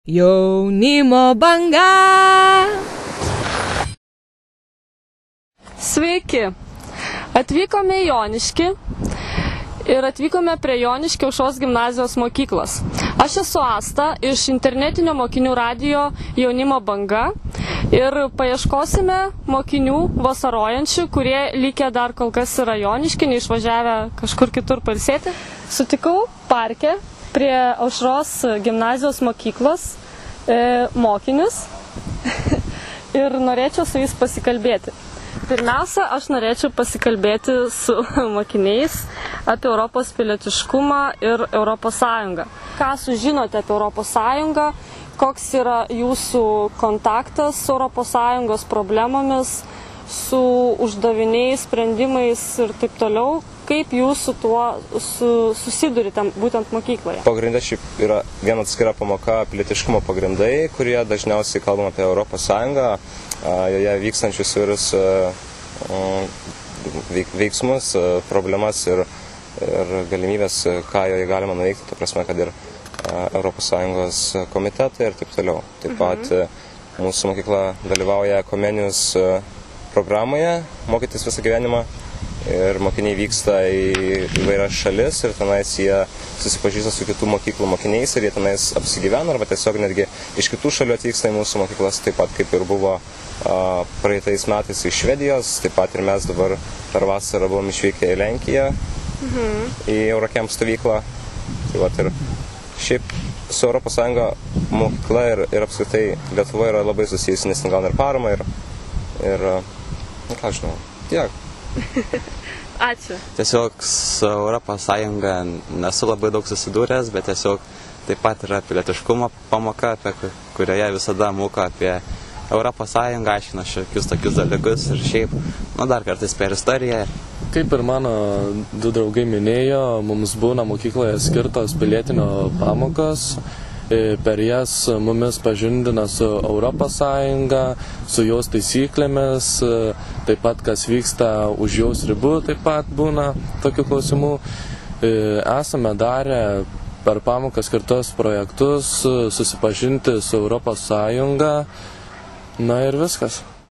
Jaunimo banga. Sveiki! Atvykome į Joniškį ir atvykome prie Joniškio Aušros gimnazijos mokyklos. Aš esu Asta iš internetinio mokinių radijo Jaunimo banga ir paieškosime mokinių vasarojančių, kurie likę dar kol kas yra Joniškį, neišvažiavę kažkur kitur pailsėti. Sutikau parke prie Aušros gimnazijos mokyklos mokinius ir norėčiau su jais pasikalbėti. Pirmiausia, aš norėčiau pasikalbėti su mokiniais apie Europos pilietiškumą ir Europos Sąjungą. Ką sužinote apie Europos Sąjungą, koks yra jūsų kontaktas su Europos Sąjungos problemomis, su uždaviniais, sprendimais ir taip toliau, kaip jūs su tuo susidurite būtent mokykloje? Pagrindė šiaip yra viena atskira pamoka pilietiškumo pagrindai, kurie dažniausiai kalbam apie Europos Sąjungą, joje vykstančius įvairius veiksmus, problemas ir galimybės, ką joje galima nuveikti, ta prasme, kad ir Europos Sąjungos komitetai ir taip toliau. Taip pat mūsų mokykla dalyvauja Comenius programoje mokytis visą gyvenimą ir mokiniai vyksta į įvairias šalis ir tenais jie susipažįsta su kitų mokyklų mokiniais ir jie tenais apsigyvena arba tiesiog netgi iš kitų šalių atvyksta į mūsų mokyklas, taip pat kaip ir buvo praeitais metais iš Švedijos, taip pat ir mes dabar per vasarą buvom išvykę į Lenkiją, į Eurocamp stovyklą. Tai vat ir šiaip su Europos Sąjunga mokykla ir apskritai Lietuva yra labai susijusi, nes ten gauna ir paramą ir ką žinau, tiek. Ačiū. Tiesiog su Europos Sąjunga nesu labai daug susidūręs, bet tiesiog taip pat yra pilietiškumo pamoka, kurioje visada moko apie Europos Sąjungą, aiškina šiokius tokius dalykus ir šiaip, dar kartais per istoriją. Kaip ir mano du draugai minėjo, mums būna mokykloje skirtos pilietinio pamokos. Per jas mumis pažindina su Europos Sąjunga, su jos taisyklėmis, taip pat kas vyksta už jos ribų, taip pat būna tokių klausimų. Esame darę per pamokas skirtos projektus, susipažinti su Europos Sąjunga, ir viskas.